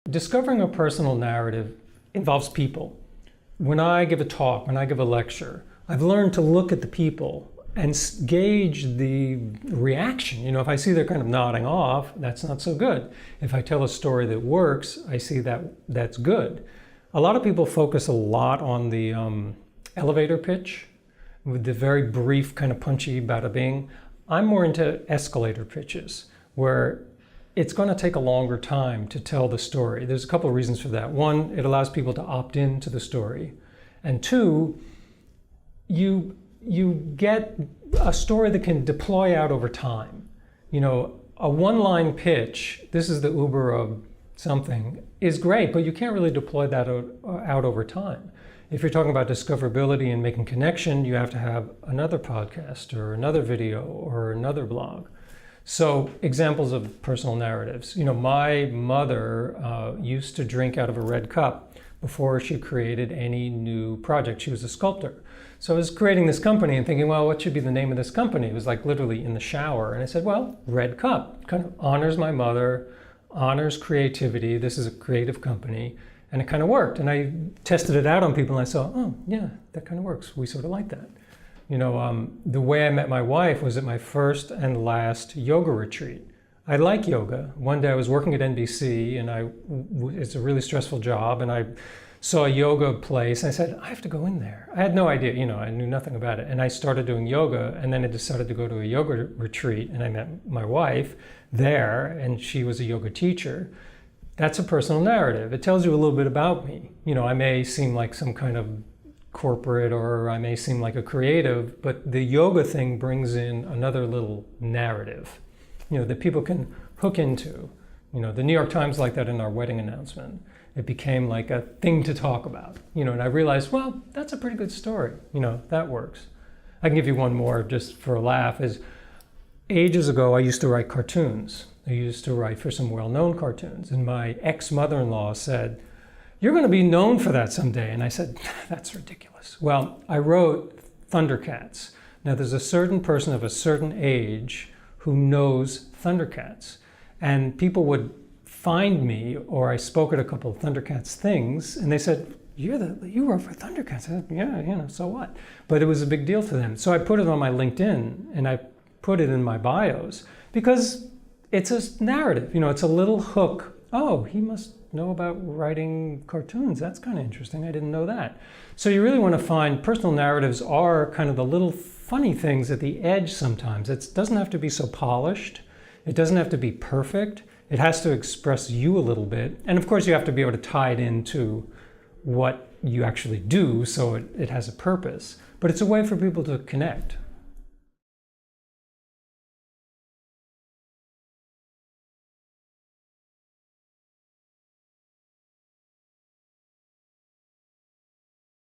Discovering a personal narrative involves people. When I give a talk, when I give a lecture, I've learned to look at the people and gauge the reaction. You know, if I see they're kind of nodding off, that's not so good. If I tell a story that works, I see that that's good. A lot of people focus a lot on the elevator pitch with the very brief kind of punchy bada bing. I'm more into escalator pitches where it's going to take a longer time to tell the story. There's a couple of reasons for that. One, it allows people to opt into the story. And two, you get a story that can deploy out over time. You know, a one-line pitch, this is the Uber of something, is great, but you can't really deploy that out over time. If you're talking about discoverability and making connection, you have to have another podcast or another video or another blog. So examples of personal narratives. You know, my mother used to drink out of a red cup before she created any new project. She was a sculptor. So I was creating this company and thinking, well, what should be the name of this company? It was like literally in the shower. And I said, well, Red Cup. Kind of honors my mother, honors creativity. This is a creative company. And it kind of worked. And I tested it out on people and I saw, oh, yeah, that kind of works. We sort of like that. You know, the way I met my wife was at my first and last yoga retreat. I like yoga. One day I was working at NBC and it's a really stressful job, and I saw a yoga place and I said, I have to go in there. I had no idea, you know, I knew nothing about it. And I started doing yoga, and then I decided to go to a yoga retreat, and I met my wife there, and she was a yoga teacher. That's a personal narrative. It tells you a little bit about me. You know, I may seem like some kind of corporate, or I may seem like a creative, but the yoga thing brings in another little narrative, you know, that people can hook into. You know, the New York Times liked that in our wedding announcement. It became like a thing to talk about, you know, and I realized, well, that's a pretty good story. You know, that works. I can give you one more just for a laugh. Is ages ago, I used to write cartoons. I used to write for some well-known cartoons, and my ex-mother-in-law said, you're going to be known for that someday. And I said, that's ridiculous. Well, I wrote Thundercats. Now, there's a certain person of a certain age who knows Thundercats. And people would find me, or I spoke at a couple of Thundercats things, and they said, you wrote for Thundercats. I said, yeah, you know, so what? But it was a big deal to them. So I put it on my LinkedIn, and I put it in my bios, because it's a narrative. You know, it's a little hook. Oh, he must know about writing cartoons. That's kind of interesting. I didn't know that. So you really want to find personal narratives are kind of the little funny things at the edge sometimes. It doesn't have to be so polished. It doesn't have to be perfect. It has to express you a little bit. And of course, you have to be able to tie it into what you actually do so it has a purpose. But it's a way for people to connect.